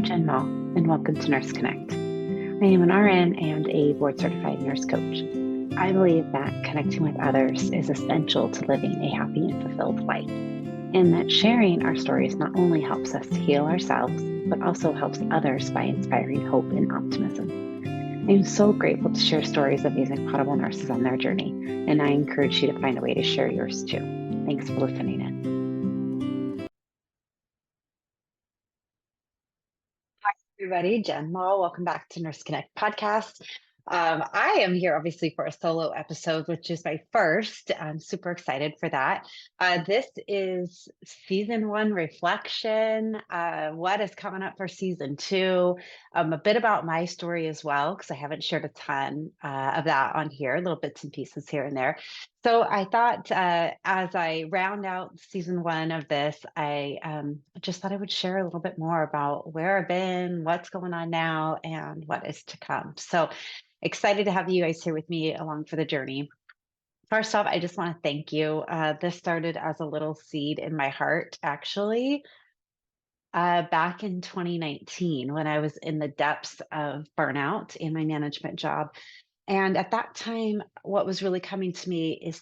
Jenn Maul, and welcome to Nurse Connect. I am an RN and a board certified nurse coach. I believe that connecting with others is essential to living a happy and fulfilled life, and that sharing our stories not only helps us to heal ourselves, but also helps others by inspiring hope and optimism. I am so grateful to share stories of these incredible nurses on their journey, and I encourage you to find a way to share yours too. Thanks for listening in. Everybody, Jenn Maul. Welcome back to Nurse Connect podcast. I am here obviously for a solo episode, which is my first. I'm super excited for that. This is season 1 reflection. What is coming up for season 2? A bit about my story as well, because I haven't shared a ton of that on here, little bits and pieces here and there. So I thought as I round out season 1 of this, I just thought I would share a little bit more about where I've been, what's going on now, and what is to come. So excited to have you guys here with me along for the journey. First off, I just want to thank you. This started as a little seed in my heart, actually, back in 2019 when I was in the depths of burnout in my management job. And at that time, what was really coming to me is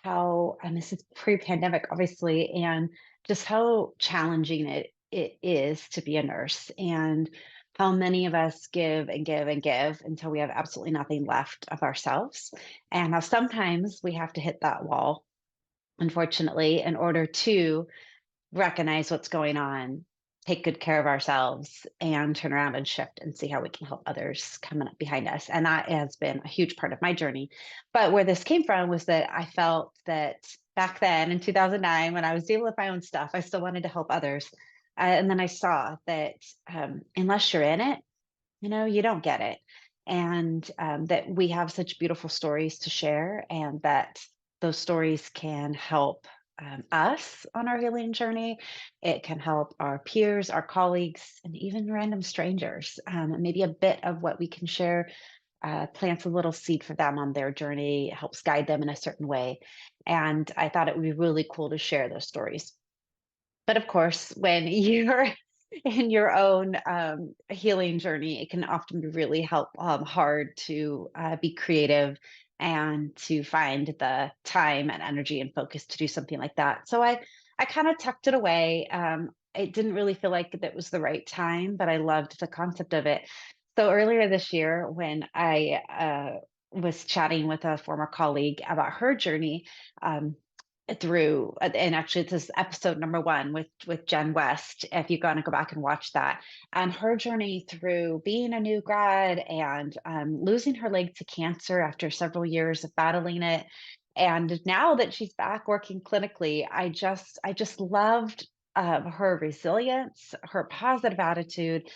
and this is pre-pandemic, obviously, and just how challenging it is to be a nurse, and how many of us give and give and give until we have absolutely nothing left of ourselves. And how sometimes we have to hit that wall, unfortunately, in order to recognize what's going on, take good care of ourselves, and turn around and shift and see how we can help others coming up behind us. And that has been a huge part of my journey. But where this came from was that I felt that back then in 2009, when I was dealing with my own stuff, I still wanted to help others. And then I saw that unless you're in it, you don't get it. And that we have such beautiful stories to share, and that those stories can help us on our healing journey. It can help our peers, our colleagues, and even random strangers. Maybe a bit of what we can share plants a little seed for them on their journey, helps guide them in a certain way. And I thought it would be really cool to share those stories. But of course, when you're in your own healing journey, it can often be really hard to be creative and to find the time and energy and focus to do something like that. So I kind of tucked it away. It didn't really feel like that was the right time, but I loved the concept of it. So earlier this year, when I was chatting with a former colleague about her journey, through and actually this is episode number 1 with Jenn West, if you're going to go back and watch that, and her journey through being a new grad and losing her leg to cancer after several years of battling it. And now that she's back working clinically, I just loved her resilience, her positive attitude,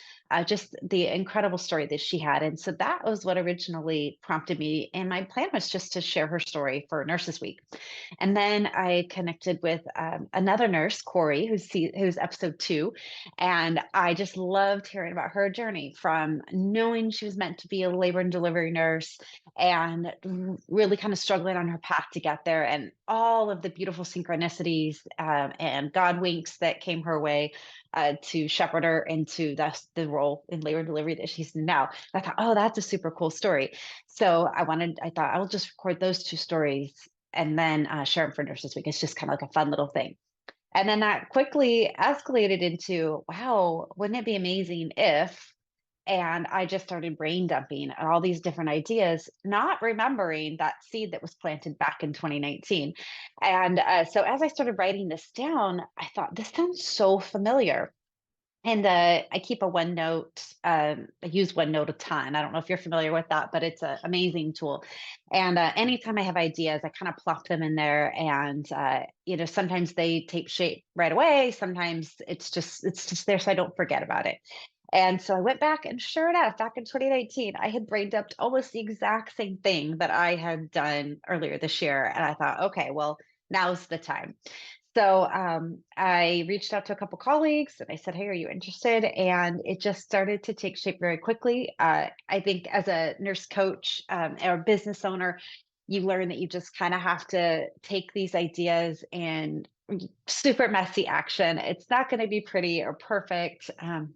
just the incredible story that she had. And so that was what originally prompted me, and my plan was just to share her story for Nurses Week. And then I connected with another nurse, Corey, who's episode 2. And I just loved hearing about her journey from knowing she was meant to be a labor and delivery nurse and really kind of struggling on her path to get there, and all of the beautiful synchronicities and God winks that came her way to shepherd her into the role in labor and delivery that she's in now. I thought, oh, that's a super cool story. So I thought I'll just record those 2 stories and then share them for Nurses Week. It's just kind of like a fun little thing. And then that quickly escalated into, wow, wouldn't it be amazing if, and I just started brain dumping all these different ideas, not remembering that seed that was planted back in 2019. And so as I started writing this down, I thought, this sounds so familiar. And I keep a OneNote. I use OneNote a ton. I don't know if you're familiar with that, but it's an amazing tool. And anytime I have ideas, I kind of plop them in there. And sometimes they take shape right away. Sometimes it's just there, so I don't forget about it. And so I went back, and sure enough, back in 2019, I had brain dumped almost the exact same thing that I had done earlier this year. And I thought, okay, well, now's the time. So I reached out to a couple colleagues and I said, hey, are you interested? And it just started to take shape very quickly. I think as a nurse coach or business owner, you learn that you just kind of have to take these ideas and super messy action. It's not going to be pretty or perfect,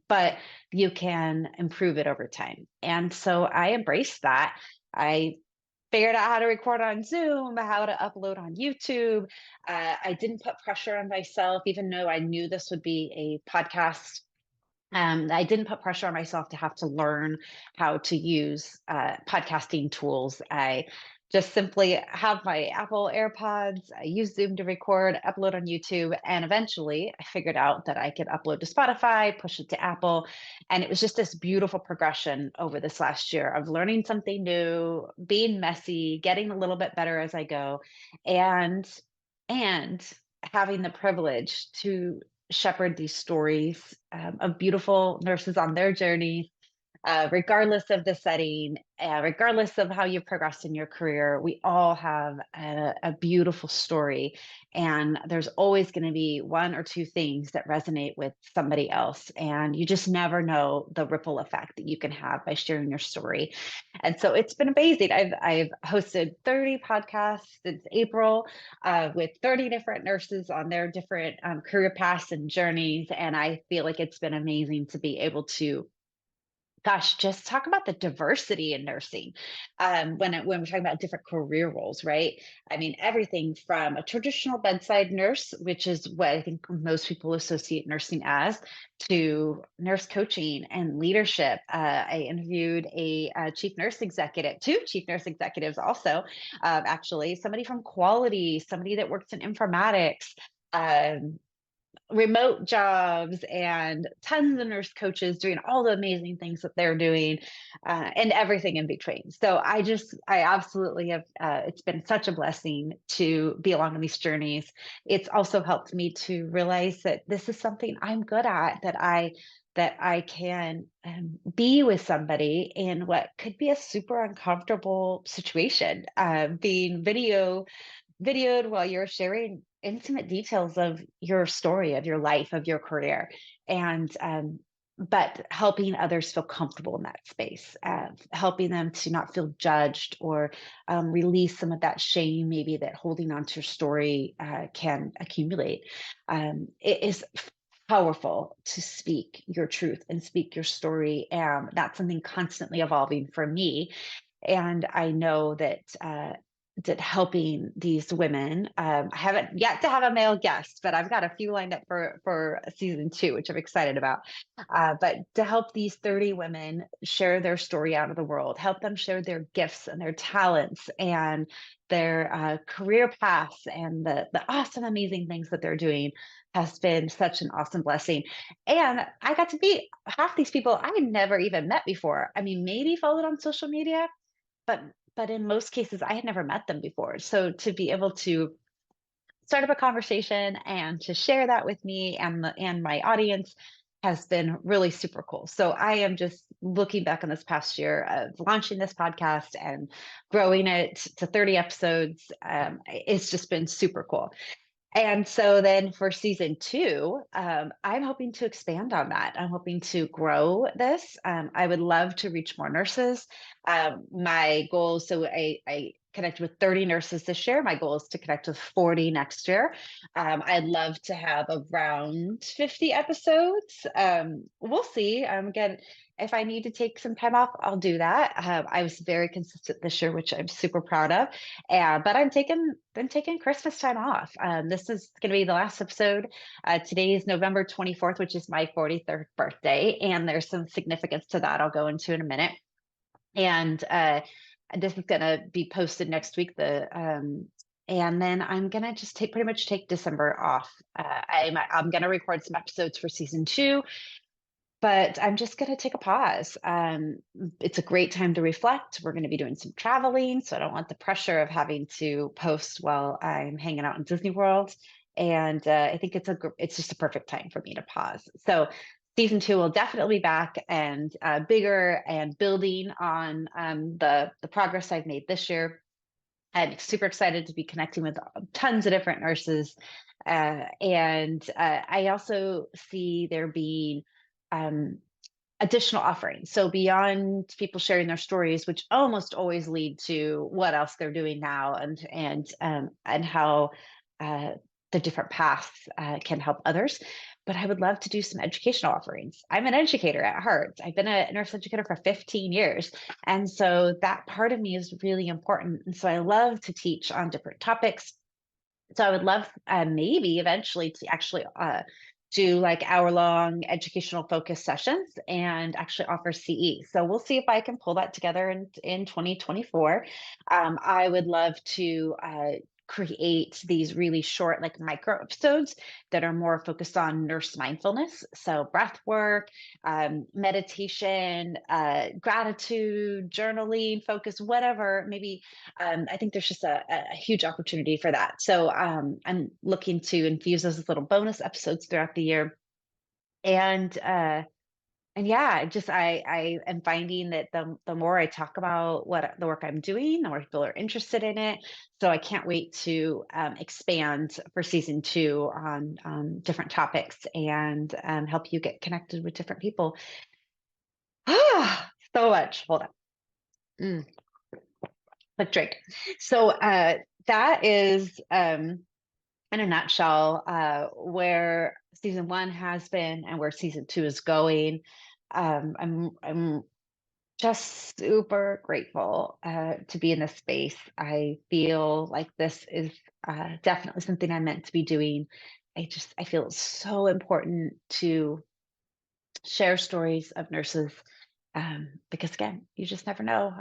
but you can improve it over time. And so I embraced that. I figured out how to record on Zoom, how to upload on YouTube. I didn't put pressure on myself, even though I knew this would be a podcast. I didn't put pressure on myself to have to learn how to use podcasting tools. I just simply have my Apple AirPods. I use Zoom to record, upload on YouTube, and eventually I figured out that I could upload to Spotify, push it to Apple, and it was just this beautiful progression over this last year of learning something new, being messy, getting a little bit better as I go, and and having the privilege to shepherd these stories of beautiful nurses on their journey, regardless of the setting, regardless of how you progressed in your career. We all have a beautiful story, and there's always going to be one or two things that resonate with somebody else, and you just never know the ripple effect that you can have by sharing your story. And so it's been amazing. I've hosted 30 podcasts since April, with 30 different nurses on their different career paths and journeys, and I feel like it's been amazing to be able to, gosh, just talk about the diversity in nursing. When we're talking about different career roles, right? I mean, everything from a traditional bedside nurse, which is what I think most people associate nursing as, to nurse coaching and leadership. I interviewed a chief nurse executive, two chief nurse executives, also, actually, somebody from quality, somebody that works in informatics. Um, Remote jobs, and tons of nurse coaches doing all the amazing things that they're doing, and everything in between. So I absolutely have, it's been such a blessing to be along on these journeys. It's also helped me to realize that this is something I'm good at, that I can be with somebody in what could be a super uncomfortable situation, being videoed while you're sharing intimate details of your story, of your life, of your career, and but helping others feel comfortable in that space, helping them to not feel judged, or release some of that shame, maybe that holding on to your story can accumulate. It is powerful to speak your truth and speak your story. That's something constantly evolving for me, and I know that helping these women. I haven't yet to have a male guest, but I've got a few lined up for season two, which I'm excited about. But to help these 30 women share their story out of the world, help them share their gifts and their talents and their career paths and the awesome, amazing things that they're doing, has been such an awesome blessing. And I got to meet half these people I had never even met before. I mean, maybe followed on social media, but in most cases, I had never met them before. So to be able to start up a conversation and to share that with me and my audience has been really super cool. So I am just looking back on this past year of launching this podcast and growing it to 30 episodes. It's just been super cool. And so then for season two, I'm hoping to expand on that. I'm hoping to grow this. I would love to reach more nurses. My goal, so I connected with 30 nurses this year. My goal is to connect with 40 next year. I'd love to have around 50 episodes. We'll see. Again, if I need to take some time off, I'll do that. I was very consistent this year, which I'm super proud of. But I'm taking Christmas time off. This is going to be the last episode. Today is November 24th, which is my 43rd birthday, and there's some significance to that I'll go into in a minute. And this is going to be posted next week. And then I'm going to just pretty much take December off. I'm going to record some episodes for season two, but I'm just going to take a pause. It's a great time to reflect. We're going to be doing some traveling, so I don't want the pressure of having to post while I'm hanging out in Disney World. And I think it's just a perfect time for me to pause. So season two will definitely be back, and bigger, and building on the progress I've made this year. I'm super excited to be connecting with tons of different nurses. And I also see there being additional offerings. So beyond people sharing their stories, which almost always lead to what else they're doing now, and how the different paths can help others. But I would love to do some educational offerings. I'm an educator at heart. I've been a nurse educator for 15 years. And so that part of me is really important. And so I love to teach on different topics. So I would love maybe eventually to actually do like hour-long educational focus sessions and actually offer CE. So we'll see if I can pull that together in 2024. I would love to create these really short, like micro episodes that are more focused on nurse mindfulness. So breath work, meditation, gratitude, journaling, focus, whatever, maybe I think there's just a huge opportunity for that. So I'm looking to infuse those as little bonus episodes throughout the year. And and yeah, just I am finding that the more I talk about what the work I'm doing, the more people are interested in it. So I can't wait to expand for season 2 on different topics and help you get connected with different people. Ah, so much. Hold on. Mm, quick drink. So that is in a nutshell, where season 1 has been and where season 2 is going. I'm just super grateful to be in this space. I feel like this is definitely something I'm meant to be doing. I feel it's so important to share stories of nurses, because again, you just never know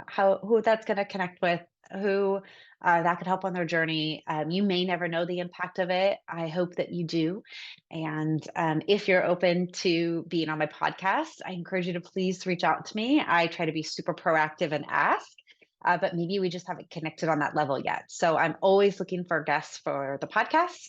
who that's going to connect with, who that could help on their journey. You may never know the impact of it. I hope that you do. And if you're open to being on my podcast, I encourage you to please reach out to me. I try to be super proactive and ask. But maybe we just haven't connected on that level yet. So I'm always looking for guests for the podcast.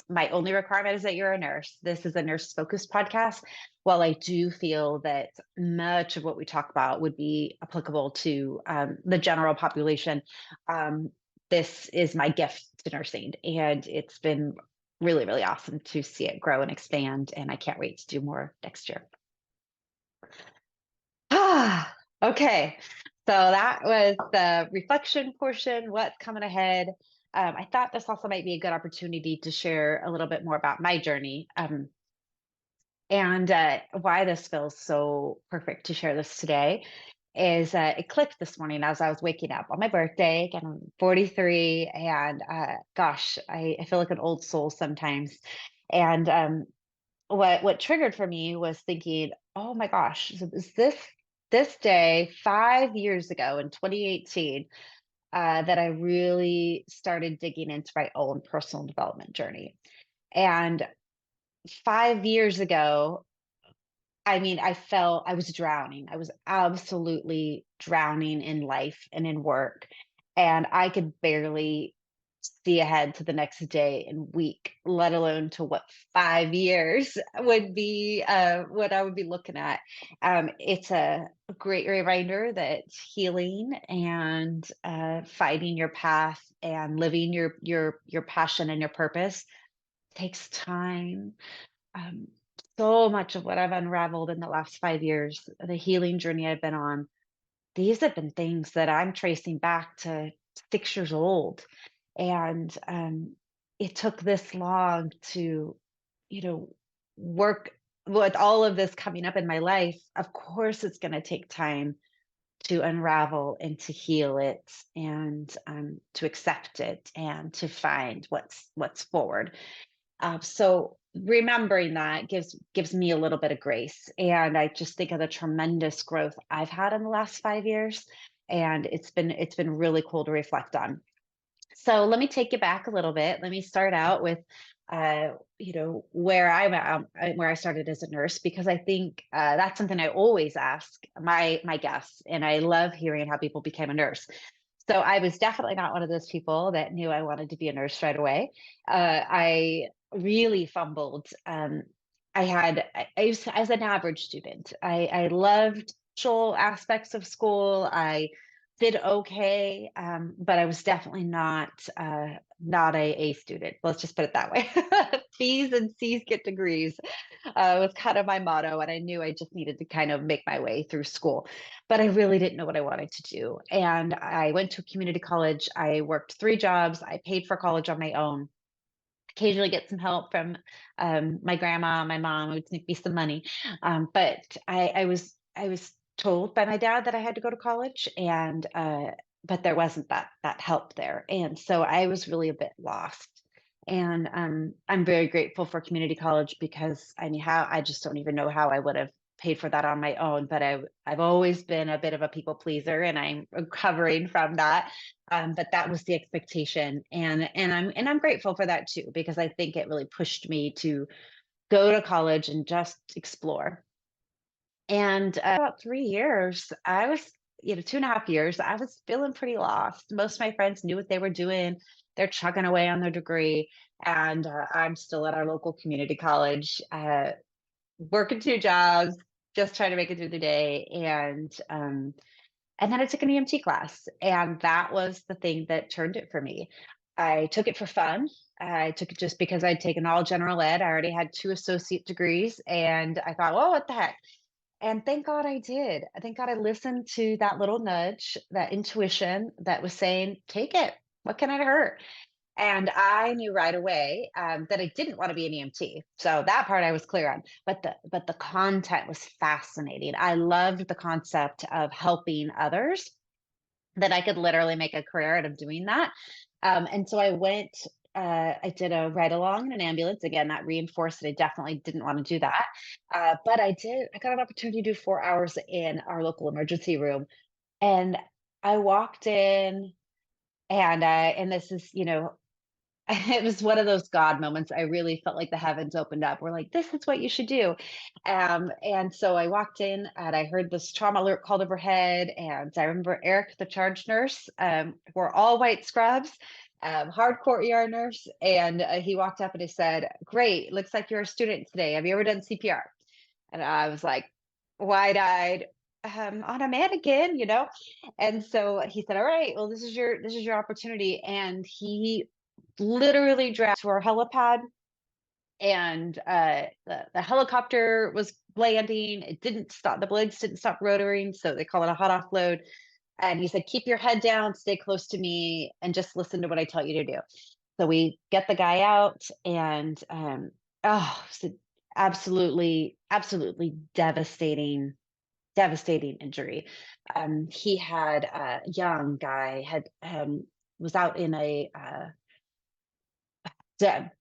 My only requirement is that you're a nurse. This is a nurse focused podcast. While I do feel that much of what we talk about would be applicable to the general population, um, this is my gift to nursing. And it's been really, really awesome to see it grow and expand. And I can't wait to do more next year. Ah, okay. So that was the reflection portion, what's coming ahead. I thought this also might be a good opportunity to share a little bit more about my journey. And why this feels so perfect to share this today is it clicked this morning as I was waking up on my birthday. Again, I'm 43, and gosh, I feel like an old soul sometimes. And what triggered for me was thinking, oh my gosh, so is this day 5 years ago in 2018 that I really started digging into my own personal development journey. And 5 years ago, I mean, I felt I was drowning. I was absolutely drowning in life and in work, and I could barely see ahead to the next day and week, let alone to what 5 years would be, what I would be looking at. It's a great reminder that healing and, finding your path and living your passion and your purpose takes time. um, so much of what I've unraveled in the last 5 years, the healing journey I've been on, these have been things that I'm tracing back to 6 years old. And it took this long to, you know, work with all of this coming up in my life. Of course, it's going to take time to unravel and to heal it and to accept it and to find what's forward. So remembering that gives me a little bit of grace, and I just think of the tremendous growth I've had in the last 5 years, and it's been really cool to reflect on. So let me take you back a little bit. Let me start out with, where I'm at, where I started as a nurse, because I think that's something I always ask my guests, and I love hearing how people became a nurse. So I was definitely not one of those people that knew I wanted to be a nurse right away. I really fumbled. I was as an average student. I loved social aspects of school. I did okay, but I was definitely not a student. Let's just put it that way. B's and C's get degrees was kind of my motto, and I knew I just needed to kind of make my way through school, but I really didn't know what I wanted to do. And I went to community college. I worked 3 jobs. I paid for college on my own, occasionally get some help from my grandma, my mom would sneak me some money. But I was told by my dad that I had to go to college, and but there wasn't that help there, and so I was really a bit lost. And I'm very grateful for community college because I just don't even know how I would have paid for that on my own. But I've always been a bit of a people pleaser, and I'm recovering from that. But that was the expectation, and I'm grateful for that too, because I think it really pushed me to go to college and just explore. And about 3 years, I was, 2.5 years, I was feeling pretty lost. Most of my friends knew what they were doing. They're chugging away on their degree, and I'm still at our local community college, working two jobs, just trying to make it through the day. And then I took an EMT class, and that was the thing that turned it for me. I took it for fun. I took it just because I'd taken all general ed. I already had 2 associate degrees, and I thought, "Well, what the heck?" And thank God I did. Thank God I listened to that little nudge, that intuition that was saying, "Take it. What can it hurt?" And I knew right away, that I didn't wanna be an EMT, so that part I was clear on, but the content was fascinating. I loved the concept of helping others, that I could literally make a career out of doing that. And so I did a ride along in an ambulance. Again, that reinforced that I definitely didn't want to do that. But I got an opportunity to do 4 hours in our local emergency room. And I walked in, and this is, it was one of those God moments. I really felt like the heavens opened up. We're like, this is what you should do. And so I walked in, and I heard this trauma alert called overhead. And I remember Eric, the charge nurse, wore all white scrubs, hardcore ER nurse. And he walked up and he said, "Great, looks like you're a student today. Have you ever done CPR?" And I was like, wide eyed, on a mannequin, And so he said, "All right, well, this is your opportunity." And he literally dragged to our helipad, and the helicopter was landing. It didn't stop. The blades didn't stop rotoring, so they call it a hot offload. And he said, "Keep your head down, stay close to me, and just listen to what I tell you to do." So we get the guy out, and it's a absolutely, absolutely devastating injury. He had a young guy had was out in a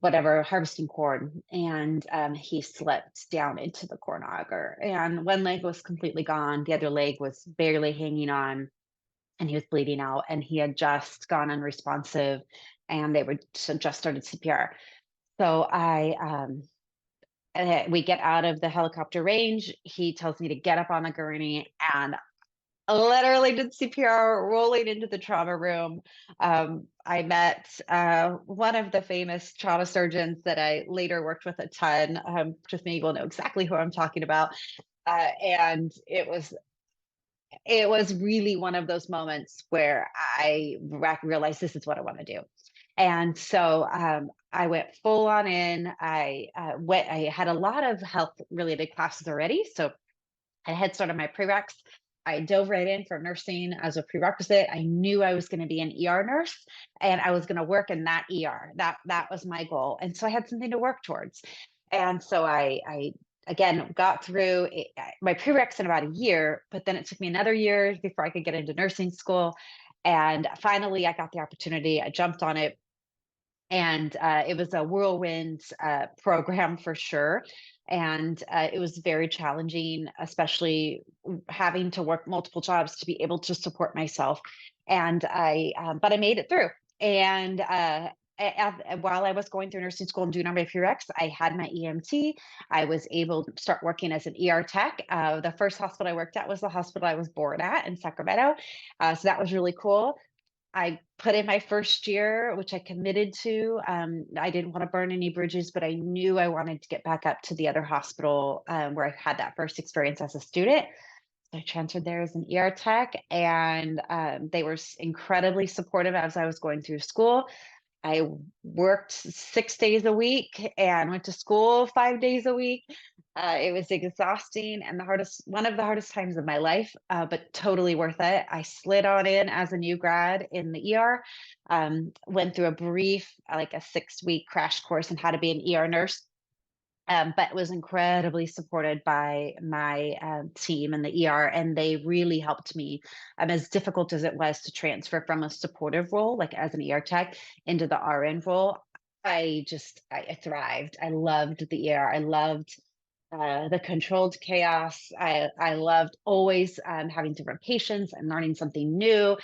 whatever, harvesting corn, and he slipped down into the corn auger, and one leg was completely gone, the other leg was barely hanging on, and he was bleeding out, and he had just gone unresponsive, and they were just started CPR. So we get out of the helicopter range. He tells me to get up on the gurney, and literally did CPR rolling into the trauma room. I met one of the famous trauma surgeons that I later worked with a ton. Just many will know exactly who I'm talking about. And it was really one of those moments where I realized this is what I want to do. And so I went full on in. I had a lot of health related classes already, so I had started my prereqs. I dove right in for nursing as a prerequisite. I knew I was going to be an ER nurse, and I was going to work in that ER. That was my goal, and so I had something to work towards. And so I again got through my prereqs in about a year, but then it took me another year before I could get into nursing school. And finally, I got the opportunity. I jumped on it, and it was a whirlwind program for sure. And it was very challenging, especially having to work multiple jobs to be able to support myself. But I made it through. And while I was going through nursing school and doing my prereqs, I had my EMT. I was able to start working as an ER tech. The first hospital I worked at was the hospital I was born at in Sacramento. So that was really cool. I put in my first year, which I committed to. I didn't want to burn any bridges, but I knew I wanted to get back up to the other hospital where I had that first experience as a student. So I transferred there as an ER tech, and they were incredibly supportive as I was going through school. I worked 6 days a week and went to school 5 days a week. It was exhausting and one of the hardest times of my life, but totally worth it. I slid on in as a new grad in the ER, went through a brief, like a 6-week crash course on how to be an ER nurse, but was incredibly supported by my team in the ER, and they really helped me. As difficult as it was to transfer from a supportive role, like as an ER tech, into the RN role, I thrived. I loved the ER. I loved the controlled chaos. I loved always having different patients and learning something new,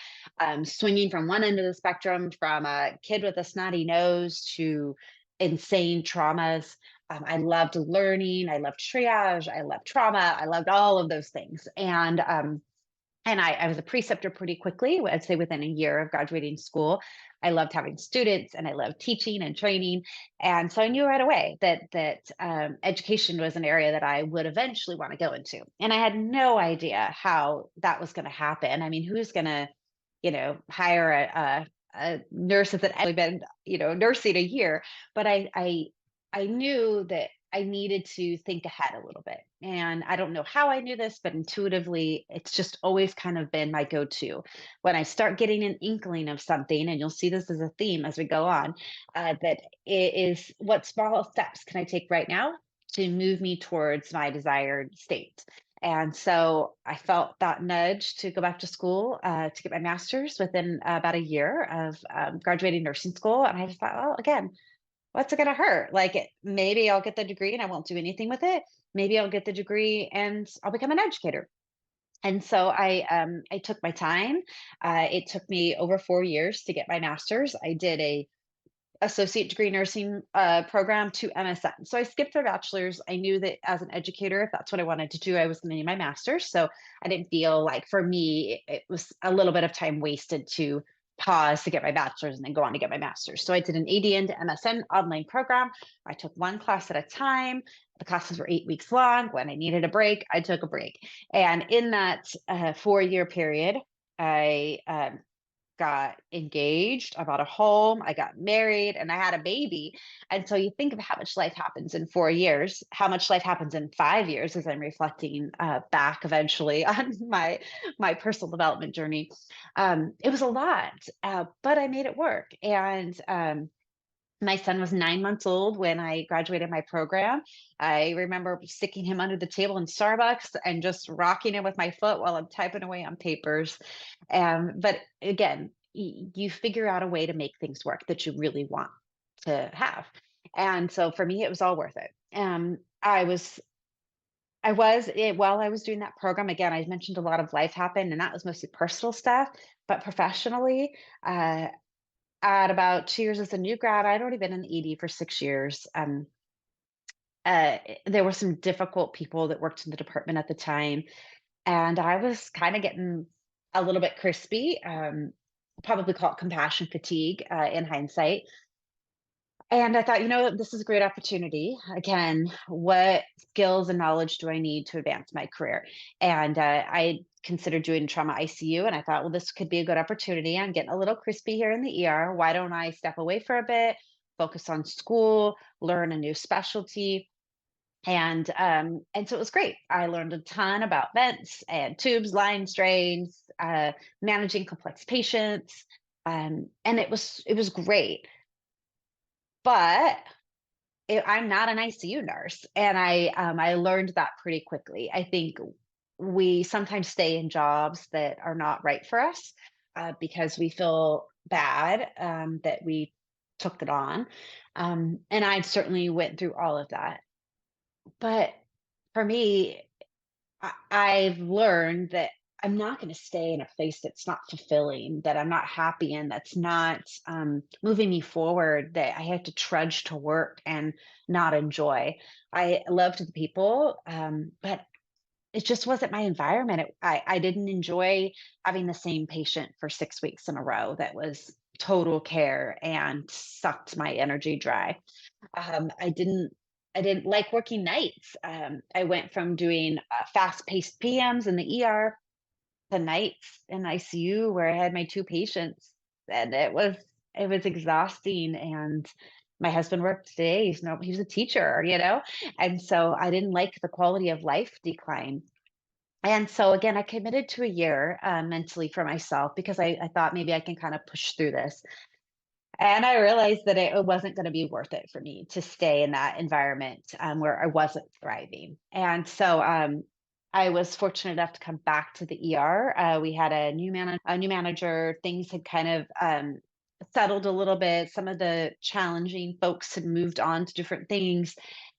swinging from one end of the spectrum, from a kid with a snotty nose to insane traumas. I loved learning. I loved triage. I loved trauma. I loved all of those things. And I was a preceptor pretty quickly. I'd say within a year of graduating school. I loved having students and I loved teaching and training. And so I knew right away that education was an area that I would eventually want to go into. And I had no idea how that was going to happen. I mean, who's going to, hire a nurse that's actually been, nursing a year? But I knew that I needed to think ahead a little bit. And I don't know how I knew this, but intuitively, it's just always kind of been my go to. When I start getting an inkling of something, and you'll see this as a theme as we go on, that it is what small steps can I take right now to move me towards my desired state? And so I felt that nudge to go back to school to get my master's within about a year of graduating nursing school. And I just thought, well, again, what's it gonna hurt? Like, maybe I'll get the degree and I won't do anything with it. Maybe I'll get the degree and I'll become an educator. And so I took my time. It took me over 4 years to get my master's. I did a associate degree nursing program to MSN. So I skipped their bachelor's. I knew that as an educator, if that's what I wanted to do, I was going to need my master's. So I didn't feel like for me, it was a little bit of time wasted to pause to get my bachelor's and then go on to get my master's. So I did an ADN to MSN online program. I took one class at a time. The classes were 8 weeks long. When I needed a break, I took a break. And in that 4 year period, I got engaged, I bought a home, I got married, and I had a baby. And so you think of how much life happens in 4 years, how much life happens in 5 years as I'm reflecting back eventually on my personal development journey. It was a lot, but I made it work. And my son was 9 months old when I graduated my program. I remember sticking him under the table in Starbucks and just rocking him with my foot while I'm typing away on papers. But again, you figure out a way to make things work that you really want to have. And so for me, it was all worth it. While I was doing that program, again, I mentioned a lot of life happened, and that was mostly personal stuff. But professionally, uh, at about 2 years as a new grad, I'd already been in the ED for 6 years. There were some difficult people that worked in the department at the time, and I was kinda getting a little bit crispy, probably call it compassion fatigue, in hindsight. And I thought, this is a great opportunity. Again, what skills and knowledge do I need to advance my career? And I considered doing trauma ICU, and I thought, well, this could be a good opportunity. I'm getting a little crispy here in the ER. Why don't I step away for a bit, focus on school, learn a new specialty? And so it was great. I learned a ton about vents and tubes, lines, drains, managing complex patients, and it was great. But I'm not an ICU nurse, and I learned that pretty quickly. I think we sometimes stay in jobs that are not right for us, because we feel bad, that we took it on, and I certainly went through all of that. But for me, I've learned that I'm not gonna stay in a place that's not fulfilling, that I'm not happy in, that's not, moving me forward, that I have to trudge to work and not enjoy. I loved the people, but it just wasn't my environment. I didn't enjoy having the same patient for 6 weeks in a row that was total care and sucked my energy dry. I didn't like working nights. I went from doing fast-paced PMs in the ER to nights in ICU where I had my two patients, and it was exhausting. And my husband worked today. He was a teacher, you know? And so I didn't like the quality of life decline. And so again, I committed to a year mentally for myself because I thought maybe I can kind of push through this. And I realized that it wasn't going to be worth it for me to stay in that environment where I wasn't thriving. And so I was fortunate enough to come back to the ER. We had a new manager. Things had kind of settled a little bit. Some of the challenging folks had moved on to different things.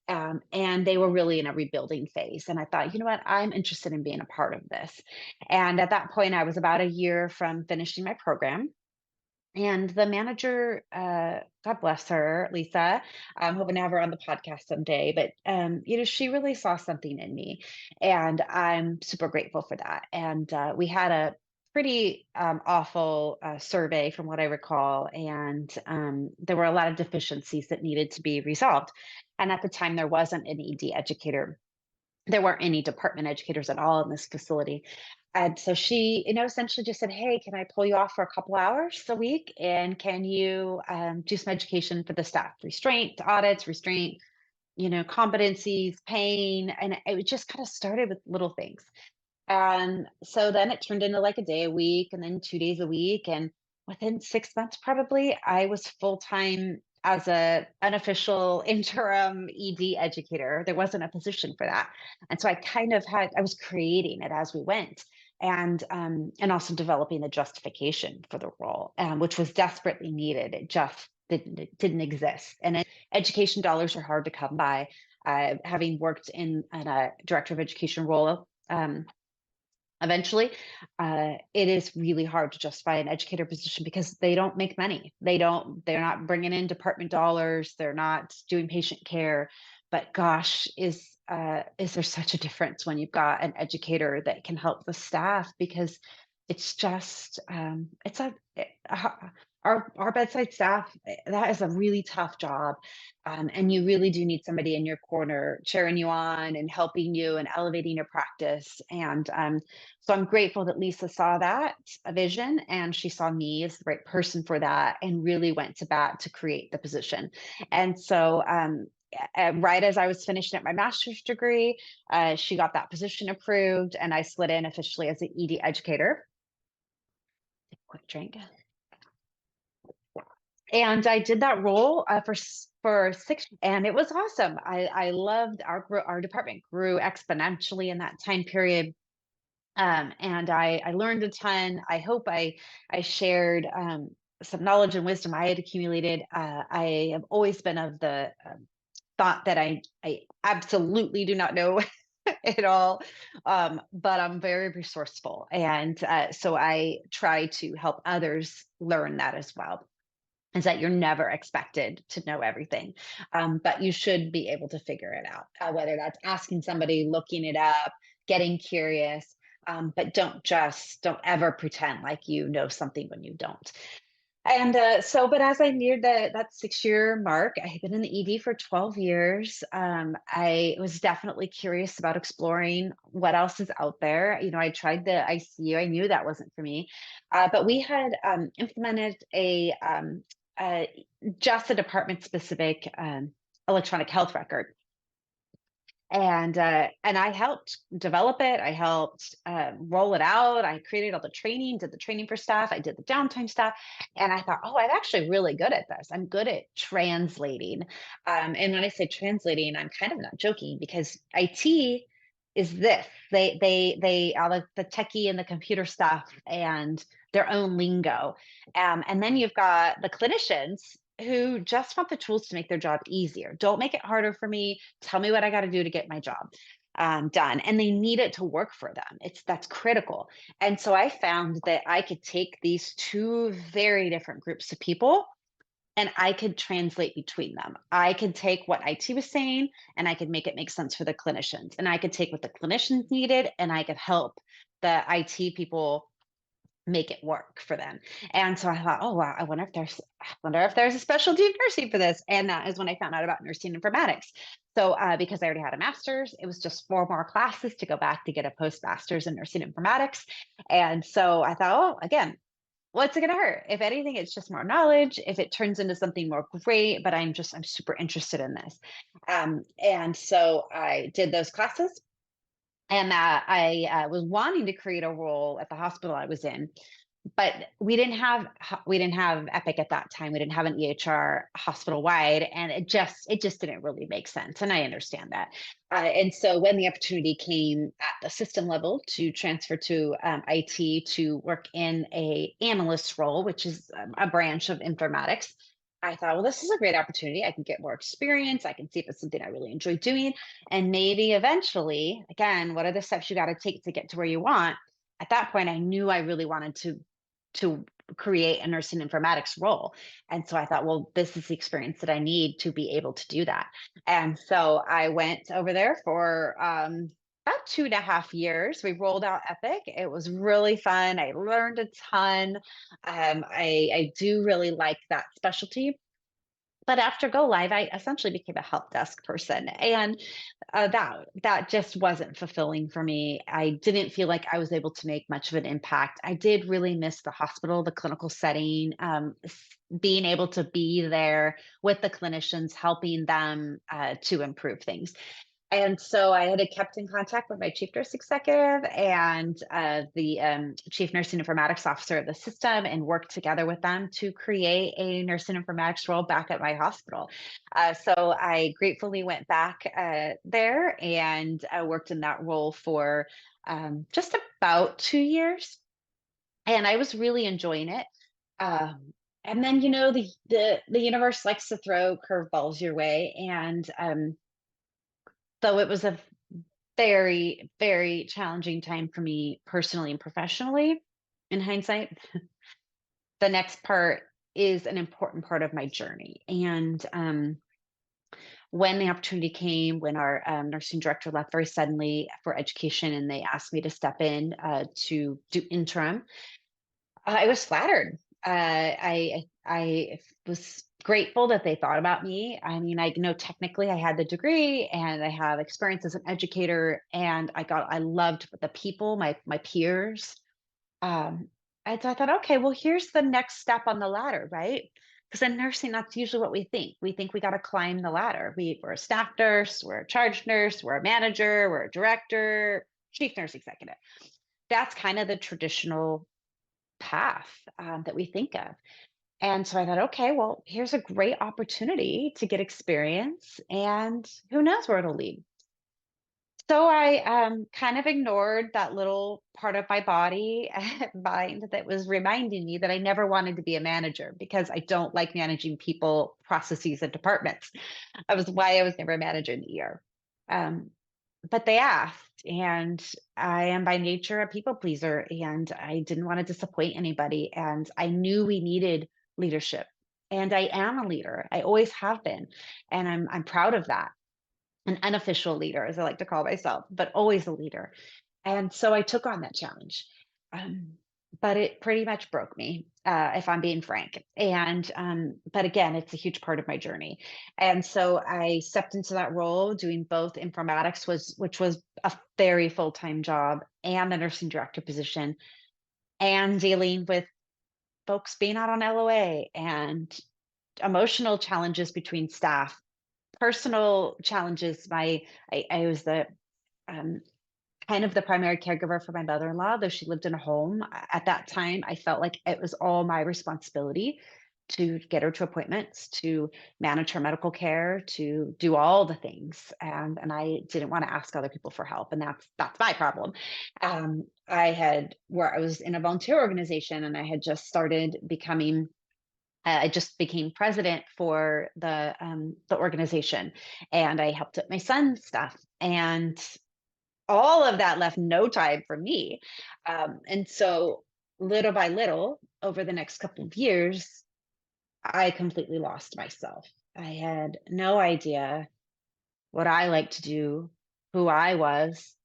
And they were really in a rebuilding phase. And I thought, you know what, I'm interested in being a part of this. And at that point, I was about a year from finishing my program. And the manager, God bless her, Lisa. I'm hoping to have her on the podcast someday. But she really saw something in me, and I'm super grateful for that. And we had a pretty awful survey, from what I recall, and there were a lot of deficiencies that needed to be resolved. And at the time, there wasn't an ED educator. There weren't any department educators at all in this facility. And so she, essentially just said, "Hey, can I pull you off for a couple hours a week? And can you do some education for the staff, restraint audits, restraint, competencies, pain?" And it just kind of started with little things. And so then it turned into like a day a week and then 2 days a week. And within 6 months, probably, I was full time as a unofficial interim ED educator. There wasn't a position for that. And so I was creating it as we went, and also developing the justification for the role, which was desperately needed. It didn't exist. And education dollars are hard to come by. Having worked in a director of education role, eventually, it is really hard to justify an educator position because they don't make money. They're not bringing in department dollars. They're not doing patient care. But gosh, is there such a difference when you've got an educator that can help the staff? Because it's just our bedside staff, that is a really tough job. And you really do need somebody in your corner cheering you on and helping you and elevating your practice. And so I'm grateful that Lisa saw that a vision, and she saw me as the right person for that, and really went to bat to create the position. And so right as I was finishing up my master's degree, she got that position approved, and I slid in officially as an ED educator. Quick drink. And I did that role for 6, and it was awesome. I loved our department grew exponentially in that time period. And I learned a ton. I hope I shared some knowledge and wisdom I had accumulated. I have always been of the thought that I absolutely do not know it all, but I'm very resourceful, and so I try to help others learn that as well. Is that you're never expected to know everything, but you should be able to figure it out, whether that's asking somebody, looking it up, getting curious, but don't ever pretend like you know something when you don't. And but as I neared that 6 year mark, I had been in the ED for 12 years. I was definitely curious about exploring what else is out there. I tried the ICU. I knew that wasn't for me, but we had implemented uh, just a department specific electronic health record. And I helped develop it. I helped roll it out. I created all the training, did the training for staff. I did the downtime stuff, and I thought, oh, I'm actually really good at this. I'm good at translating. And when I say translating, I'm kind of not joking, because IT is this. They are the techie and the computer stuff and their own lingo, and then you've got the clinicians who just want the tools to make their job easier. Don't make it harder for me. Tell me what I got to do to get my job done. And they need it to work for them. That's critical. And so I found that I could take these two very different groups of people, and I could translate between them. I could take what IT was saying and I could make it make sense for the clinicians. And I could take what the clinicians needed and I could help the IT people make it work for them. And so I thought, oh wow, I wonder if there's a specialty of nursing for this. And that is when I found out about nursing informatics. So because I already had a master's, it was just 4 more classes to go back to get a postmaster's in nursing informatics. And so I thought, oh, again, what's it going to hurt? If anything, it's just more knowledge. If it turns into something more, great. But I'm super interested in this. And so I did those classes, and I was wanting to create a role at the hospital I was in, but we didn't have Epic at that time. We didn't have an EHR hospital wide, and it just didn't really make sense. And I understand that. And so when the opportunity came at the system level to transfer to IT to work in a analyst role, which is a branch of informatics, I thought, well, this is a great opportunity. I can get more experience. I can see if it's something I really enjoy doing, and maybe eventually, again, what are the steps you got to take to get to where you want? At that point, I knew I really wanted to create a nursing informatics role. And so I thought, well, this is the experience that I need to be able to do that. And so I went over there for about 2.5 years. We rolled out Epic. It was really fun. I learned a ton. I do really like that specialty. But after go live, I essentially became a help desk person, and that just wasn't fulfilling for me. I didn't feel like I was able to make much of an impact. I did really miss the hospital, the clinical setting, being able to be there with the clinicians, helping them to improve things. And so I had kept in contact with my chief nurse executive and the chief nursing informatics officer of the system, and worked together with them to create a nursing informatics role back at my hospital. So I gratefully went back there and worked in that role for just about 2 years. And I was really enjoying it. And then, the universe likes to throw curveballs your way. And so it was a very, very challenging time for me personally and professionally. In hindsight, the next part is an important part of my journey. And when the opportunity came, when our nursing director left very suddenly for education, and they asked me to step in to do interim, I was flattered. I was grateful that they thought about me. I mean, I know technically I had the degree and I have experience as an educator, and I loved the people, my peers. Um, and so I thought, okay, well, here's the next step on the ladder, right? Because in nursing, that's usually what we think. We think we got to climb the ladder. We're a staff nurse, we're a charge nurse, we're a manager, we're a director, chief nurse executive. That's kind of the traditional path that we think of. And so I thought, okay, well, here's a great opportunity to get experience, and who knows where it'll lead. So I kind of ignored that little part of my body and mind that was reminding me that I never wanted to be a manager, because I don't like managing people, processes, and departments. That was why I was never a manager in the ER. Um, but they asked, and I am by nature a people pleaser, and I didn't want to disappoint anybody. And I knew we needed leadership, and I am a leader. I always have been, and I'm proud of that. An unofficial leader, as I like to call myself, but always a leader. And so I took on that challenge. Um, but it pretty much broke me, if I'm being frank. And but again, it's a huge part of my journey. And so I stepped into that role doing both informatics, which was a very full-time job, and the nursing director position, and dealing with folks being out on LOA, and emotional challenges between staff, personal challenges. I was the um, kind of the primary caregiver for my mother-in-law, though she lived in a home. At that time, I felt like it was all my responsibility to get her to appointments, to manage her medical care, to do all the things. And I didn't want to ask other people for help. And that's my problem. Where I was in a volunteer organization, and I had just started becoming I just became president for the organization, and I helped with my son's stuff, and all of that left no time for me. And so, little by little, over the next couple of years, I completely lost myself. I had no idea what I liked to do, who I was.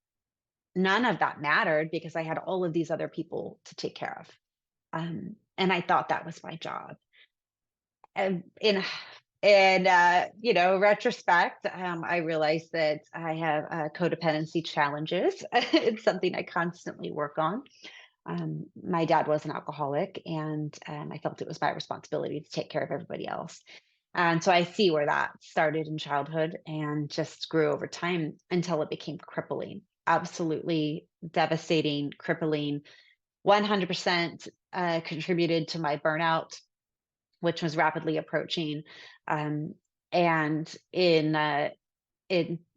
None of that mattered, because I had all of these other people to take care of. And I thought that was my job. And retrospect, I realized that I have codependency challenges. It's something I constantly work on. My dad was an alcoholic, and I felt it was my responsibility to take care of everybody else. And so I see where that started in childhood and just grew over time until it became crippling, absolutely devastating, crippling, 100% contributed to my burnout, which was rapidly approaching. Um, and in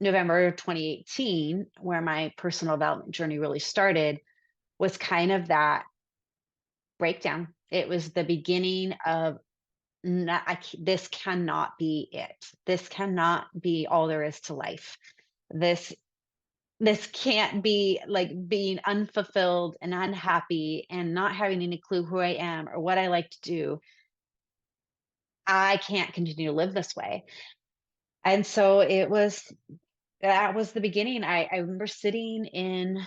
November of 2018, where my personal development journey really started, was kind of that breakdown. It was the beginning of not, this cannot be it. This cannot be all there is to life. This this can't be like being unfulfilled and unhappy and not having any clue who I am or what I like to do. I can't continue to live this way. And so that was the beginning. I remember sitting in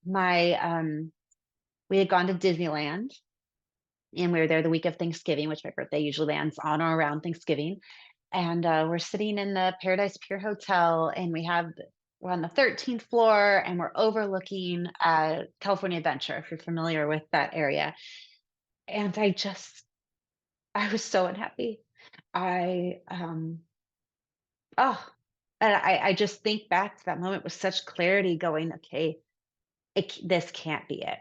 my we had gone to Disneyland, and we were there the week of Thanksgiving, which my birthday usually lands on or around Thanksgiving. And we're sitting in the Paradise Pier Hotel, and we're on the 13th floor, and we're overlooking California Adventure, if you're familiar with that area. And I was so unhappy. I oh, and I just think back to that moment with such clarity, going, okay, this can't be it.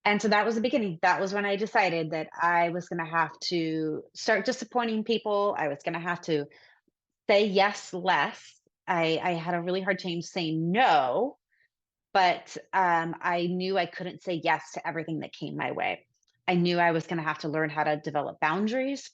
And so that was the beginning. That was when I decided that I was going to have to start disappointing people. I was going to have to say yes less. I had a really hard time saying no, but I knew I couldn't say yes to everything that came my way. I knew I was going to have to learn how to develop boundaries,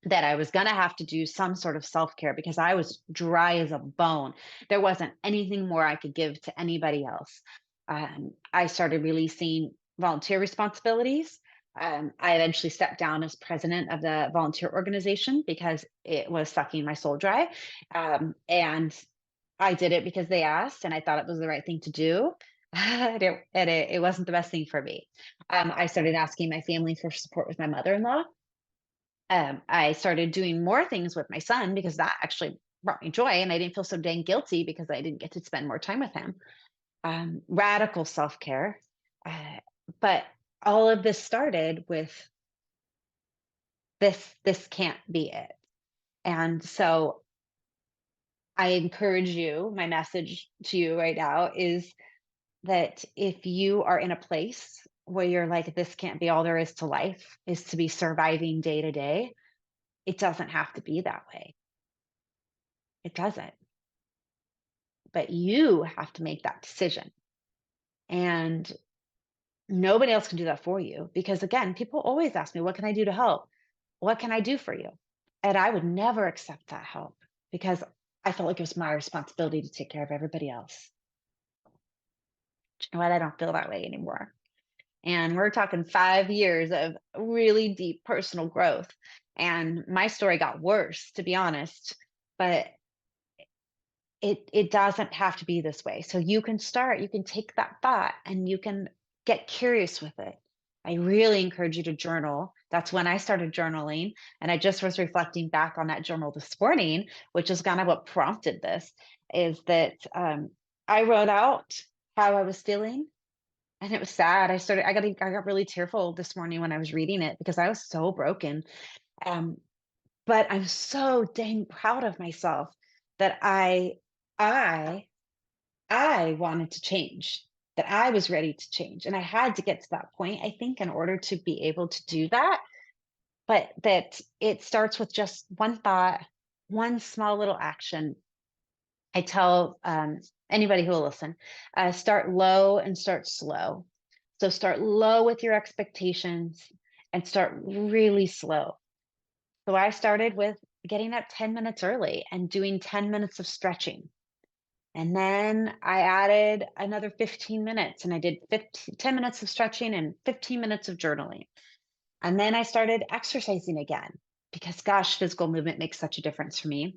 that I was going to have to do some sort of self care because I was dry as a bone. There wasn't anything more I could give to anybody else. I started releasing volunteer responsibilities. I eventually stepped down as president of the volunteer organization because it was sucking my soul dry. And I did it because they asked, and I thought it was the right thing to do. It wasn't the best thing for me. I started asking my family for support with my mother in law. I started doing more things with my son because that actually brought me joy, and I didn't feel so dang guilty because I didn't get to spend more time with him. Radical self care. Uh, but all of this started with this can't be it. And so I encourage you, my message to you right now is that if you are in a place where you're like, this can't be all there is to life, is to be surviving day to day, it doesn't have to be that way. It doesn't. But you have to make that decision. And nobody else can do that for you. Because again, people always ask me, what can I do to help? What can I do for you? And I would never accept that help because I felt like it was my responsibility to take care of everybody else. You know what? I don't feel that way anymore. And we're talking 5 years of really deep personal growth. And my story got worse, to be honest. But it doesn't have to be this way. So you can take that thought and you can get curious with it. I really encourage you to journal. That's when I started journaling. And I just was reflecting back on that journal this morning, which is kind of what prompted this, is that I wrote out how I was feeling. And it was sad. I got really tearful this morning when I was reading it because I was so broken. Um, but I'm so dang proud of myself that I I wanted to change, that I was ready to change. And I had to get to that point, I think, in order to be able to do that. But that it starts with just one thought, one small little action. I tell anybody who will listen, start low and start slow. So start low with your expectations and start really slow. So I started with getting up 10 minutes early and doing 10 minutes of stretching. And then I added another 15 minutes and I did 10 minutes of stretching and 15 minutes of journaling. And then I started exercising again because, gosh, physical movement makes such a difference for me.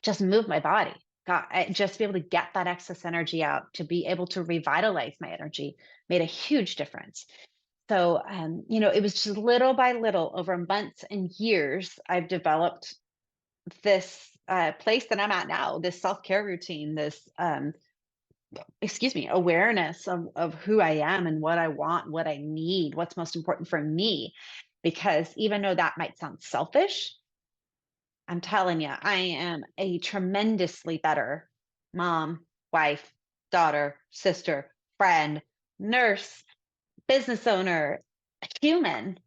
Just move my body. God, just to be able to get that excess energy out, to be able to revitalize my energy made a huge difference. So, it was just little by little over months and years, I've developed this place that I'm at now, this self care routine, this excuse me, awareness of who I am and what I want, what I need, what's most important for me. Because even though that might sound selfish, I'm telling you, I am a tremendously better mom, wife, daughter, sister, friend, nurse, business owner, human,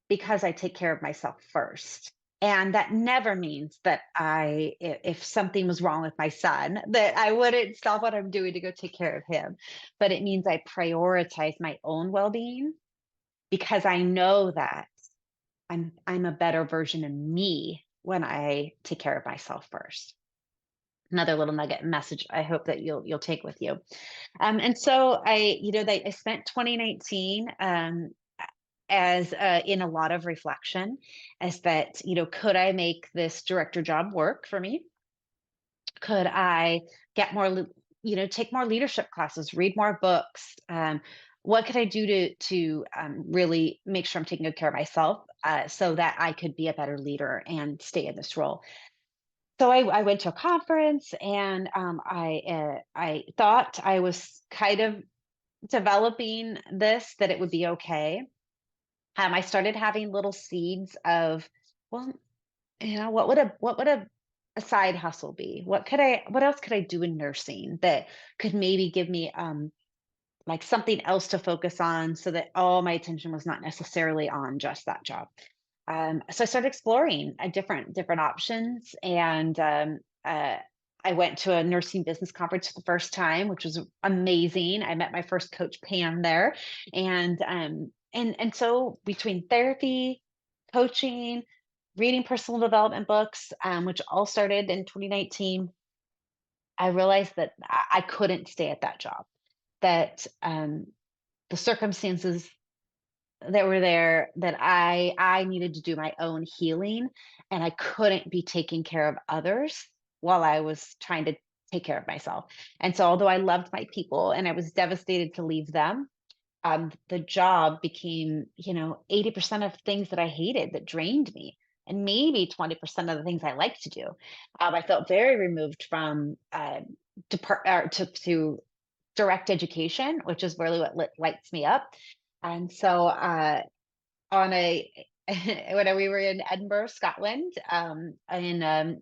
because I take care of myself first. And that never means that if something was wrong with my son, that I wouldn't stop what I'm doing to go take care of him. But it means I prioritize my own well being because I know that I'm a better version of me when I take care of myself first. Another little nugget message I hope that you'll take with you. And so I spent 2019 as in a lot of reflection, as that could I make this director job work for me? Could I get take more leadership classes, read more books? What could I do to really make sure I'm taking good care of myself, so that I could be a better leader and stay in this role? So I went to a conference, and I thought I was kind of developing this, that it would be okay. I started having little seeds of, well, what would a side hustle be? What else could I do in nursing that could maybe give me like something else to focus on, so that all my attention was not necessarily on just that job. So I started exploring different options, and I went to a nursing business conference for the first time, which was amazing. I met my first coach, Pam, there, and so between therapy, coaching, reading personal development books, which all started in 2019, I realized that I couldn't stay at that job. That the circumstances that were there, that I needed to do my own healing, and I couldn't be taking care of others while I was trying to take care of myself. And so although I loved my people and I was devastated to leave them, the job became, 80% of things that I hated, that drained me, and maybe 20% of the things I like to do. I felt very removed from to direct education, which is really what lights me up. And so, on a when we were in Edinburgh, Scotland, in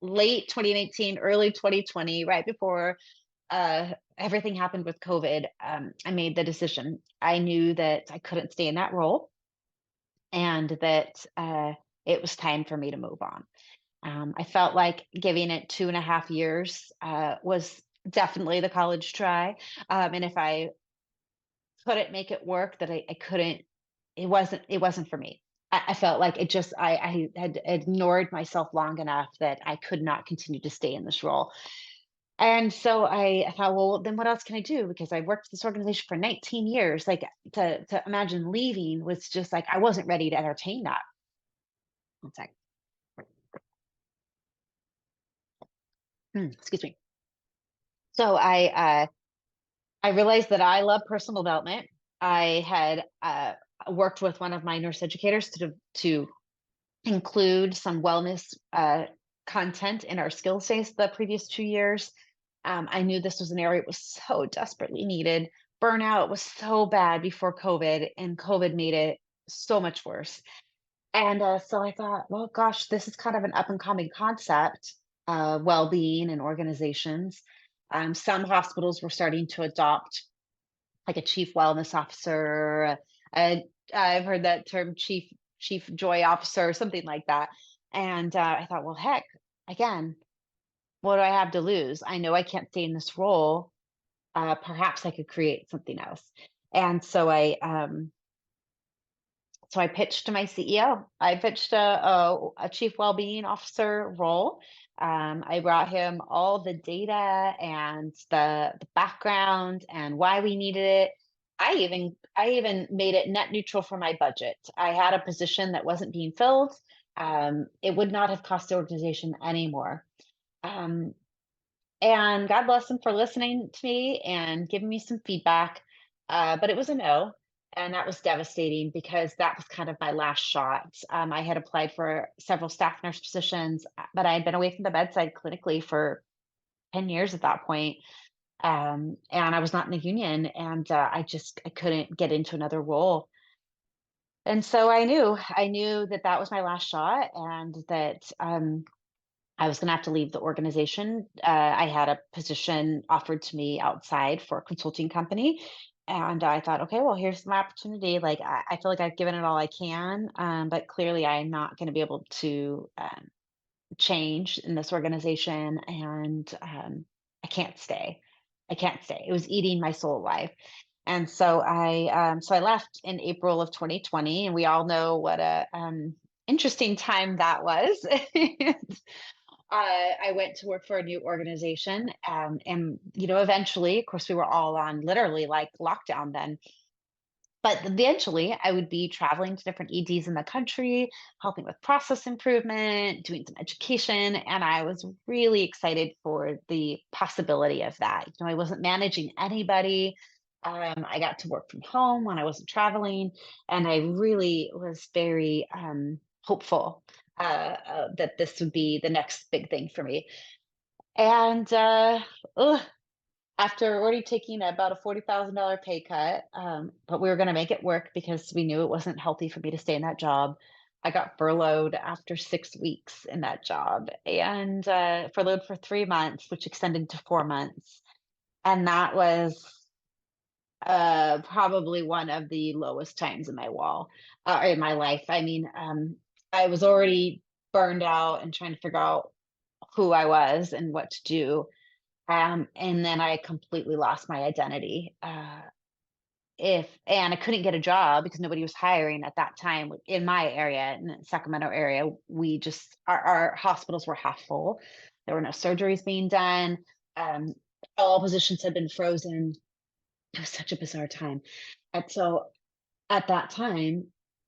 late 2019, early 2020, right before everything happened with COVID, I made the decision. I knew that I couldn't stay in that role, and that it was time for me to move on. I felt like giving it 2.5 years was definitely the college try. And if I couldn't make it work, that I couldn't, it wasn't for me. I felt like I had ignored myself long enough that I could not continue to stay in this role. And so I thought, well, then what else can I do? Because I worked for this organization for 19 years. Like, to imagine leaving was just like, I wasn't ready to entertain that. One sec. Excuse me. So I realized that I love personal development. I had worked with one of my nurse educators to include some wellness content in our skills days the previous 2 years. I knew this was an area that was so desperately needed. Burnout was so bad before COVID, and COVID made it so much worse. And so I thought, well, gosh, this is kind of an up and coming concept, well being in organizations. Some hospitals were starting to adopt like a chief wellness officer. I, I've heard that term, chief joy officer, something like that. And I thought, well, heck, again, what do I have to lose? I know I can't stay in this role. Perhaps I could create something else. And so I pitched to my CEO. I pitched a chief well-being officer role. I brought him all the data and the background and why we needed it. I even made it net neutral for my budget. I had a position that wasn't being filled. It would not have cost the organization anymore. Um, and God bless him for listening to me and giving me some feedback. But it was a no. And that was devastating because that was kind of my last shot. I had applied for several staff nurse positions, but I had been away from the bedside clinically for 10 years at that point. And I was not in the union, and I couldn't get into another role. And so I knew that that was my last shot, and that I was going to have to leave the organization. I had a position offered to me outside for a consulting company. And I thought, okay, well, here's my opportunity. Like, I feel like I've given it all I can, but clearly I'm not going to be able to change in this organization. And I can't stay. I can't stay. It was eating my soul alive. And so I left in April of 2020, and we all know what a interesting time that was. I went to work for a new organization, and eventually, of course, we were all on literally like lockdown then. But eventually, I would be traveling to different EDs in the country, helping with process improvement, doing some education, and I was really excited for the possibility of that. I wasn't managing anybody. I got to work from home when I wasn't traveling, and I really was very hopeful that this would be the next big thing for me. And ugh, after already taking about a $40,000 pay cut, but we were going to make it work because we knew it wasn't healthy for me to stay in that job. I got furloughed after 6 weeks in that job, and furloughed for 3 months, which extended to 4 months. And that was probably one of the lowest times in my in my life. I mean, I was already burned out and trying to figure out who I was and what to do. And then I completely lost my identity. If and I couldn't get a job because nobody was hiring at that time in my area, in the Sacramento area. We just our hospitals were half full. There were no surgeries being done. Um, all positions had been frozen. It was such a bizarre time. And so at that time,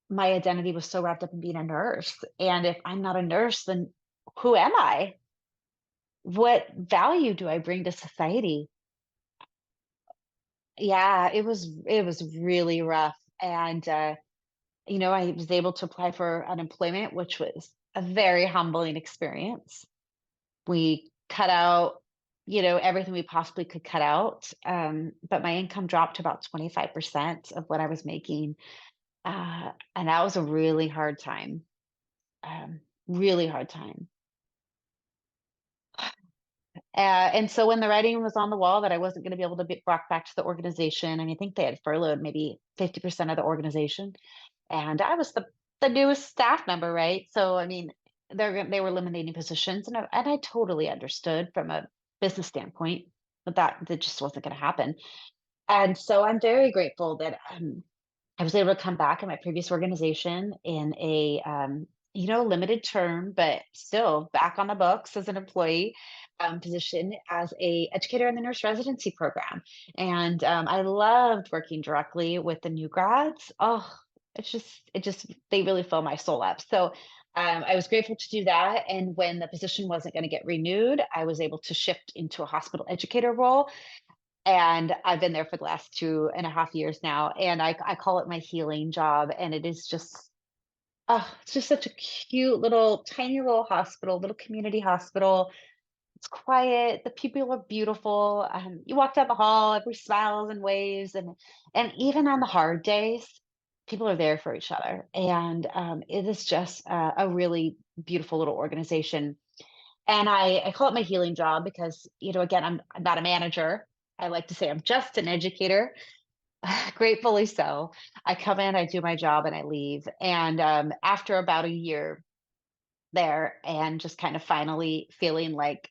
my identity was so wrapped up in being a nurse. And if I'm not a nurse, then who am I? What value do I bring to society? Yeah, it was really rough. And I was able to apply for unemployment, which was a very humbling experience. We cut out, everything we possibly could cut out. But my income dropped to about 25% of what I was making. And that was a really hard time. Really hard time. And so when the writing was on the wall that I wasn't going to be able to be brought back to the organization, I mean, I think they had furloughed maybe 50% of the organization, and I was the newest staff member, right? So I mean, they were eliminating positions, and I totally understood from a business standpoint that just wasn't going to happen. And so I'm very grateful that I was able to come back in my previous organization in a limited term, but still back on the books as an employee position as a educator in the nurse residency program. And I loved working directly with the new grads. Oh, it just they really fill my soul up. So I was grateful to do that. And when the position wasn't going to get renewed, I was able to shift into a hospital educator role, and I've been there for the last 2.5 years now, and I call it my healing job, and it is just, oh, it's just such a cute little, tiny little hospital, little community hospital. It's quiet, the people are beautiful, you walk down the hall, everybody smiles and waves, and even on the hard days, people are there for each other, and, it is just a really beautiful little organization. And I call it my healing job because, again, I'm not a manager. I like to say I'm just an educator, gratefully so. I come in, I do my job, and I leave. And after about a year there, and just kind of finally feeling like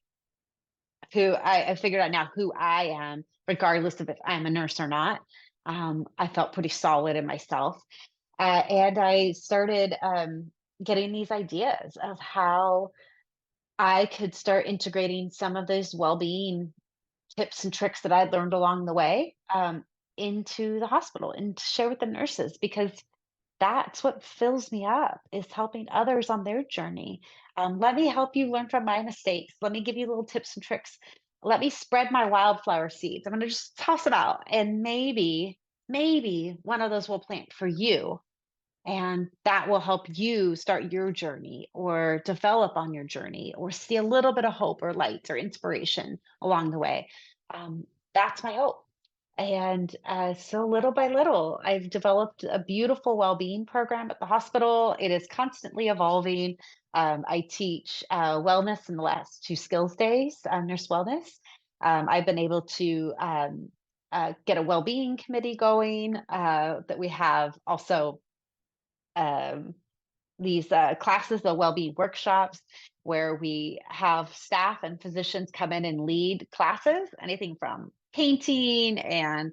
I figured out now who I am, regardless of if I'm a nurse or not. I felt pretty solid in myself. And I started getting these ideas of how I could start integrating some of those well-being tips and tricks that I'd learned along the way into the hospital and to share with the nurses, because that's what fills me up, is helping others on their journey. Let me help you learn from my mistakes. Let me give you little tips and tricks. Let me spread my wildflower seeds. I'm going to just toss them out, and maybe one of those will plant for you, and that will help you start your journey or develop on your journey or see a little bit of hope or light or inspiration along the way. That's my hope. And so little by little, I've developed a beautiful well-being program at the hospital. It is constantly evolving. I teach wellness in the last 2 skills days, nurse wellness. I've been able to get a well-being committee going that we have also um, these classes, the well-being workshops, where we have staff and physicians come in and lead classes, anything from painting and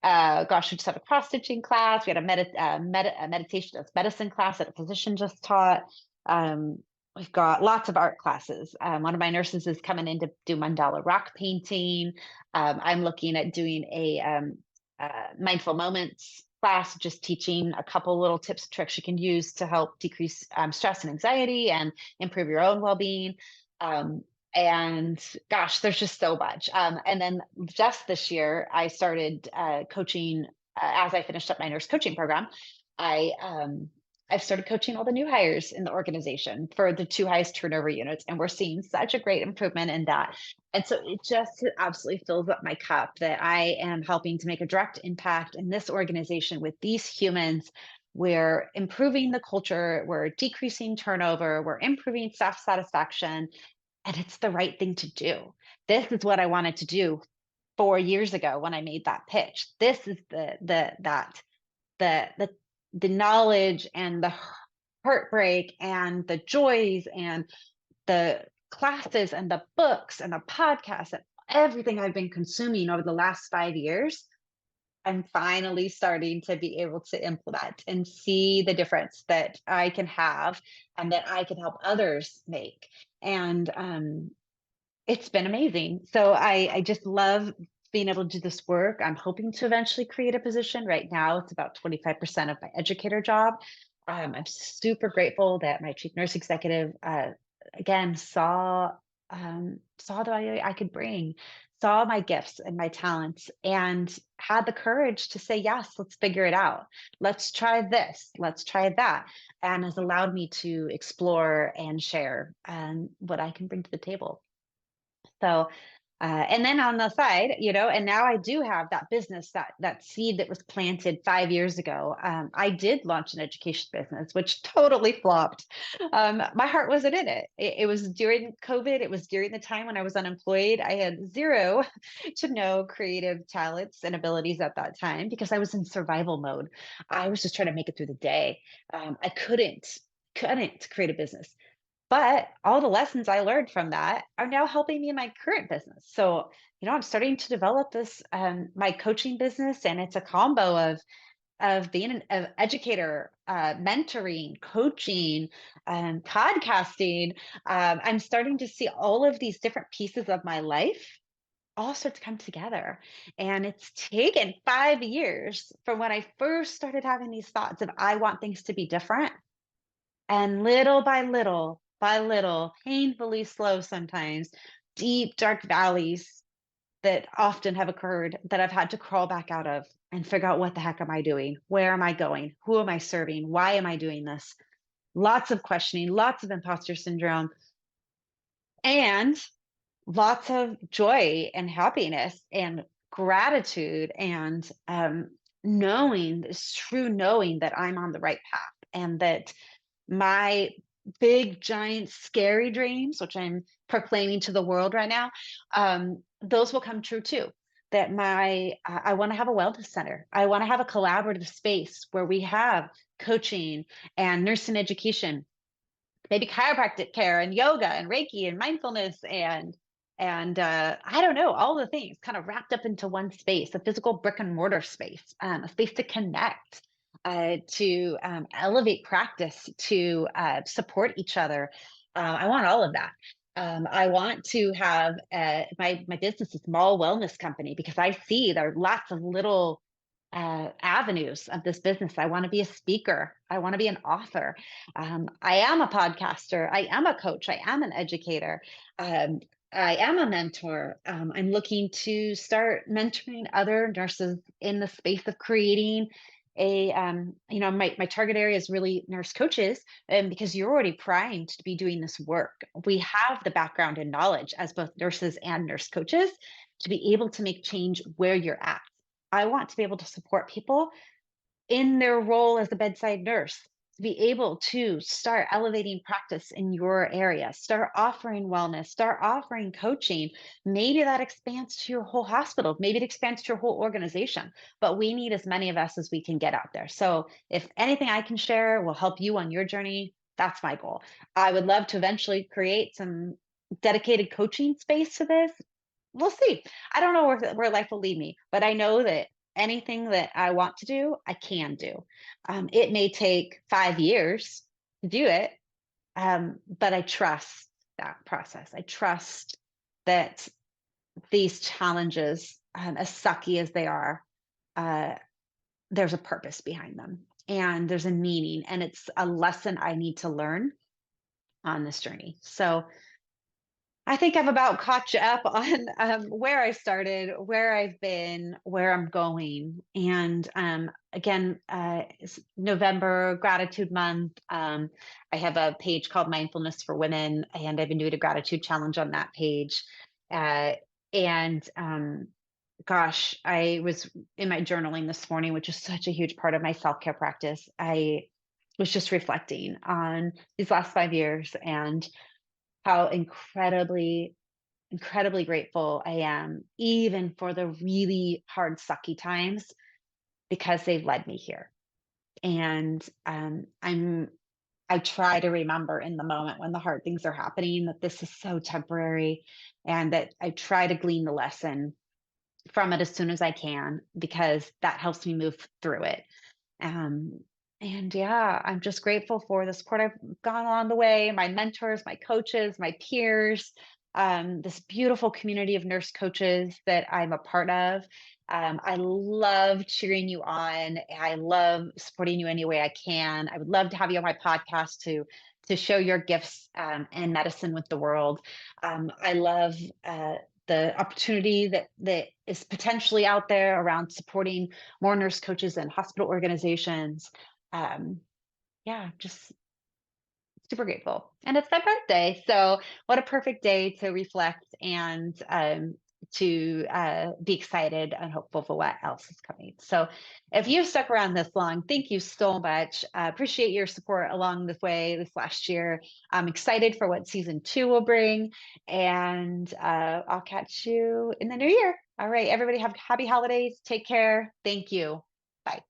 gosh, we just had a cross stitching class. We had a meditation as medicine class that a physician just taught. Um, we've got lots of art classes. One of my nurses is coming in to do mandala rock painting. I'm looking at doing a mindful moments class, just teaching a couple little tips and tricks you can use to help decrease stress and anxiety and improve your own well-being. Um, and gosh, there's just so much. And then just this year, I started coaching as I finished up my nurse coaching program. I I've started coaching all the new hires in the organization for the 2 highest turnover units, and we're seeing such a great improvement in that. And so it just absolutely fills up my cup that I am helping to make a direct impact in this organization with these humans. We're improving the culture, we're decreasing turnover, we're improving staff satisfaction, and it's the right thing to do. This is what I wanted to do 4 years ago when I made that pitch. This is the the knowledge and the heartbreak and the joys and the classes and the books and the podcasts and everything I've been consuming over the last 5 years. I'm finally starting to be able to implement and see the difference that I can have and that I can help others make. And it's been amazing. So I just love being able to do this work. I'm hoping to eventually create a position. Right now, it's about 25% of my educator job. I'm super grateful that my chief nurse executive, again, saw the value I could bring, saw my gifts and my talents, and had the courage to say, yes, let's figure it out. Let's try this. Let's try that. And has allowed me to explore and share what I can bring to the table. So, and then on the side, and now I do have that business, that seed that was planted 5 years ago. I did launch an education business, which totally flopped. My heart wasn't in it. It was during COVID. It was during the time when I was unemployed. I had zero to no creative talents and abilities at that time because I was in survival mode. I was just trying to make it through the day. I couldn't create a business. But all the lessons I learned from that are now helping me in my current business. So, I'm starting to develop this my coaching business, and it's a combo of being an educator, mentoring, coaching, podcasting. I'm starting to see all of these different pieces of my life all start to come together. And it's taken 5 years from when I first started having these thoughts of I want things to be different, and little by little, painfully slow sometimes, deep, dark valleys that often have occurred that I've had to crawl back out of and figure out what the heck am I doing? Where am I going? Who am I serving? Why am I doing this? Lots of questioning, lots of imposter syndrome, and lots of joy and happiness and gratitude and knowing this true knowing that I'm on the right path and that my big, giant, scary dreams, which I'm proclaiming to the world right now, those will come true too. That I want to have a wellness center. I want to have a collaborative space where we have coaching and nursing education, maybe chiropractic care and yoga and Reiki and mindfulness and I don't know, all the things kind of wrapped up into one space, a physical brick and mortar space, a space to connect, to elevate practice, to support each other. I want all of that. I want to have my business is Maul Wellness Company because I see there are lots of little avenues of this business. I want to be a speaker. I want to be an author. I am a podcaster. I am a coach. I am an educator. Um, I am a mentor. I'm looking to start mentoring other nurses in the space of creating my target area is really nurse coaches, and because you're already primed to be doing this work, we have the background and knowledge as both nurses and nurse coaches to be able to make change where you're at. I want to be able to support people in their role as a bedside nurse, to be able to start elevating practice in your area, start offering wellness, start offering coaching. Maybe that expands to your whole hospital, maybe it expands to your whole organization, but we need as many of us as we can get out there. So if anything I can share will help you on your journey, that's my goal. I would love to eventually create some dedicated coaching space to this. We'll see. I don't know where life will lead me, but I know that anything that I want to do, I can do. It may take 5 years to do it, but I trust that process. I trust that these challenges, as sucky as they are, uh, there's a purpose behind them and there's a meaning, and it's a lesson I need to learn on this journey. So I think I've about caught you up on where I started, where I've been, where I'm going. And again, it's November Gratitude Month. I have a page called Mindfulness for Women, and I've been doing a gratitude challenge on that page. Uh, and gosh, I was in my journaling this morning, which is such a huge part of my self care practice. I was just reflecting on these last 5 years and how incredibly grateful I am, even for the really hard, sucky times, because they've led me here. And I try to remember in the moment when the hard things are happening that this is so temporary, and that I try to glean the lesson from it as soon as I can, because that helps me move through it. Um, and yeah, I'm just grateful for the support I've gone along the way, my mentors, my coaches, my peers, this beautiful community of nurse coaches that I'm a part of. I love cheering you on. I love supporting you any way I can. I would love to have you on my podcast to share your gifts and medicine with the world. I love the opportunity that is potentially out there around supporting more nurse coaches and hospital organizations. Um, yeah, just super grateful. And it's my birthday. So, what a perfect day to reflect and to be excited and hopeful for what else is coming. So, if you've stuck around this long, thank you so much. Appreciate your support along this way this last year. I'm excited for what season 2 will bring. And I'll catch you in the new year. All right, everybody, have happy holidays. Take care. Thank you. Bye.